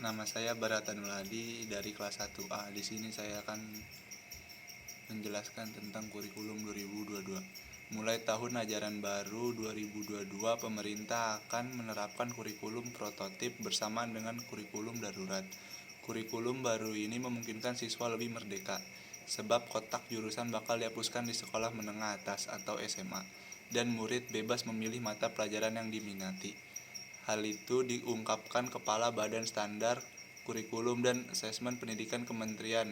Nama saya Baratanul Hadi dari kelas 1A. Di sini saya akan menjelaskan tentang kurikulum 2022. Mulai tahun ajaran baru 2022, pemerintah akan menerapkan kurikulum prototip bersamaan dengan kurikulum darurat. Kurikulum baru ini memungkinkan siswa lebih merdeka, sebab kotak jurusan bakal dihapuskan di sekolah menengah atas atau SMA, dan murid bebas memilih mata pelajaran yang diminati. Hal itu diungkapkan Kepala Badan Standar Kurikulum dan Asesmen Pendidikan Kementerian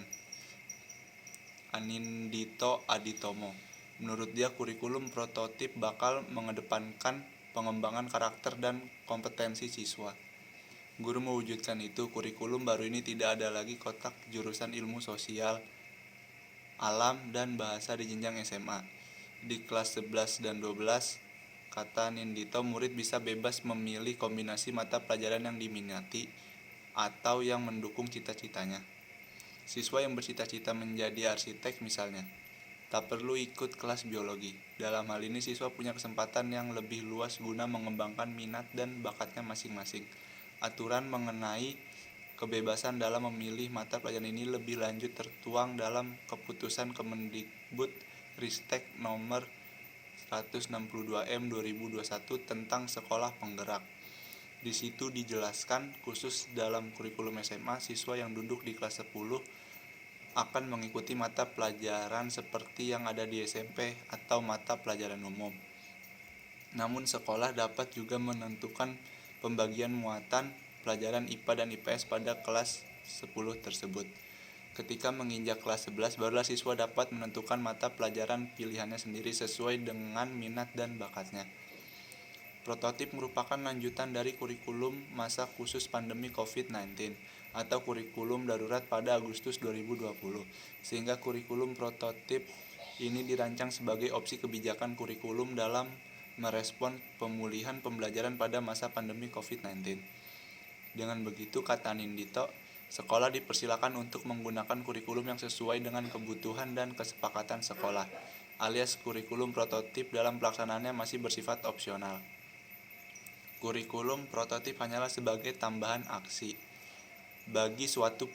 Anindito Aditomo. Menurut dia, kurikulum prototip bakal mengedepankan pengembangan karakter dan kompetensi siswa. Guru mewujudkan itu, kurikulum baru ini tidak ada lagi kotak jurusan ilmu sosial, alam, dan bahasa di jenjang SMA. Di kelas 11 dan 12, kata Nindito, murid bisa bebas memilih kombinasi mata pelajaran yang diminati atau yang mendukung cita-citanya. Siswa yang bercita-cita menjadi arsitek misalnya, tak perlu ikut kelas biologi. Dalam hal ini siswa punya kesempatan yang lebih luas guna mengembangkan minat dan bakatnya masing-masing. Aturan mengenai kebebasan dalam memilih mata pelajaran ini lebih lanjut tertuang dalam keputusan Kemendikbud Ristek nomor 162M 2021 tentang sekolah penggerak. Di situ dijelaskan khusus dalam kurikulum SMA, siswa yang duduk di kelas 10 akan mengikuti mata pelajaran seperti yang ada di SMP atau mata pelajaran umum. Namun sekolah dapat juga menentukan pembagian muatan pelajaran IPA dan IPS pada kelas 10 tersebut. Ketika menginjak kelas 11, barulah siswa dapat menentukan mata pelajaran pilihannya sendiri sesuai dengan minat dan bakatnya. Prototip merupakan lanjutan dari kurikulum masa khusus pandemi COVID-19 atau kurikulum darurat pada Agustus 2020, sehingga kurikulum prototip ini dirancang sebagai opsi kebijakan kurikulum dalam merespon pemulihan pembelajaran pada masa pandemi COVID-19. Dengan begitu, kata Nindito, sekolah dipersilakan untuk menggunakan kurikulum yang sesuai dengan kebutuhan dan kesepakatan sekolah, alias kurikulum prototip dalam pelaksanaannya masih bersifat opsional. Kurikulum prototip hanyalah sebagai tambahan aksi bagi satuan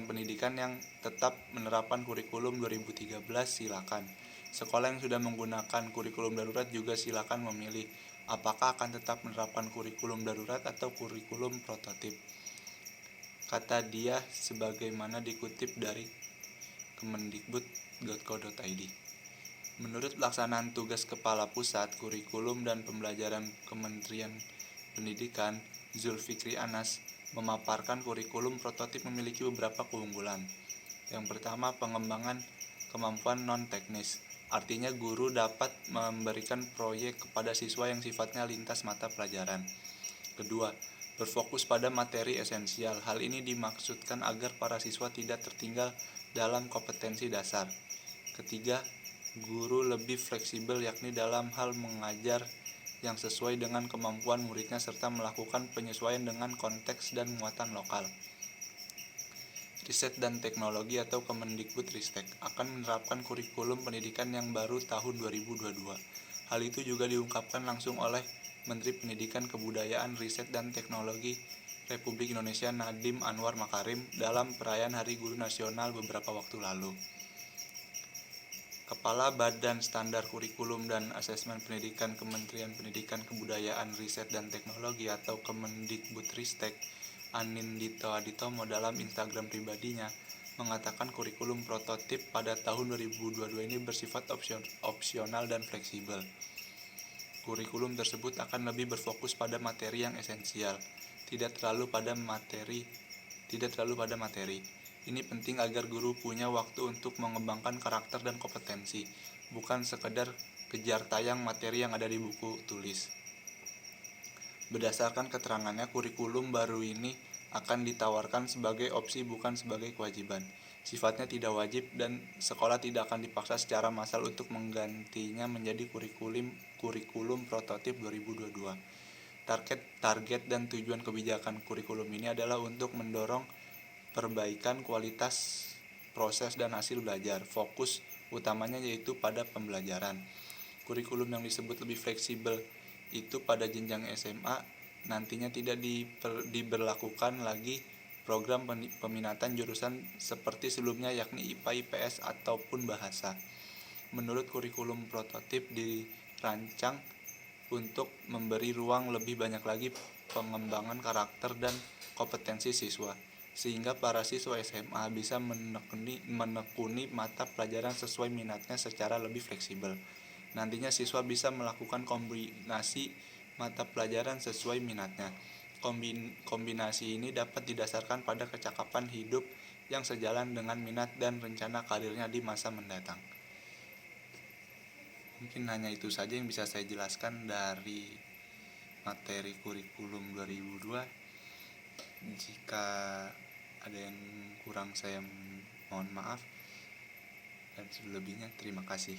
pendidikan yang tetap menerapkan kurikulum 2013 silakan. Sekolah yang sudah menggunakan kurikulum darurat juga silakan memilih apakah akan tetap menerapkan kurikulum darurat atau kurikulum prototip. Kata dia sebagaimana dikutip dari kemendikbud.co.id. Menurut pelaksanaan tugas Kepala Pusat Kurikulum dan Pembelajaran Kementerian Pendidikan, Zulfikri Anas, memaparkan kurikulum prototip memiliki beberapa keunggulan. Yang pertama, pengembangan kemampuan non-teknis. Artinya guru dapat memberikan proyek kepada siswa yang sifatnya lintas mata pelajaran. Kedua, berfokus pada materi esensial. Hal ini dimaksudkan agar para siswa tidak tertinggal dalam kompetensi dasar. Ketiga, guru lebih fleksibel yakni dalam hal mengajar yang sesuai dengan kemampuan muridnya serta melakukan penyesuaian dengan konteks dan muatan lokal. Riset dan Teknologi atau Kemendikbudristek akan menerapkan kurikulum pendidikan yang baru tahun 2022. Hal itu juga diungkapkan langsung oleh Menteri Pendidikan Kebudayaan, Riset dan Teknologi Republik Indonesia Nadiem Anwar Makarim dalam perayaan Hari Guru Nasional beberapa waktu lalu. Kepala Badan Standar Kurikulum dan Asesmen Pendidikan Kementerian Pendidikan Kebudayaan, Riset dan Teknologi atau Kemendikbudristek Anindito Aditomo dalam Instagram pribadinya mengatakan kurikulum prototip pada tahun 2022 ini bersifat opsional dan fleksibel. Kurikulum tersebut akan lebih berfokus pada materi yang esensial, tidak terlalu pada materi. Ini penting agar guru punya waktu untuk mengembangkan karakter dan kompetensi, bukan sekedar kejar tayang materi yang ada di buku tulis. Berdasarkan keterangannya, kurikulum baru ini akan ditawarkan sebagai opsi bukan sebagai kewajiban. Sifatnya tidak wajib dan sekolah tidak akan dipaksa secara massal untuk menggantinya menjadi kurikulum prototip 2022. Target dan tujuan kebijakan kurikulum ini adalah untuk mendorong perbaikan kualitas proses dan hasil belajar. Fokus utamanya yaitu pada pembelajaran. Kurikulum yang disebut lebih fleksibel itu pada jenjang SMA nantinya tidak diberlakukan lagi program peminatan jurusan seperti sebelumnya, yakni IPA, IPS, ataupun bahasa. Menurut kurikulum prototip dirancang untuk memberi ruang lebih banyak lagi pengembangan karakter dan kompetensi siswa, sehingga para siswa SMA bisa menekuni mata pelajaran sesuai minatnya secara lebih fleksibel. Nantinya siswa bisa melakukan kombinasi mata pelajaran sesuai minatnya. Kombinasi ini dapat didasarkan pada kecakapan hidup yang sejalan dengan minat dan rencana karirnya di masa mendatang. Mungkin hanya itu saja yang bisa saya jelaskan dari materi kurikulum 2002. Jika ada yang kurang saya mohon maaf, dan selebihnya terima kasih.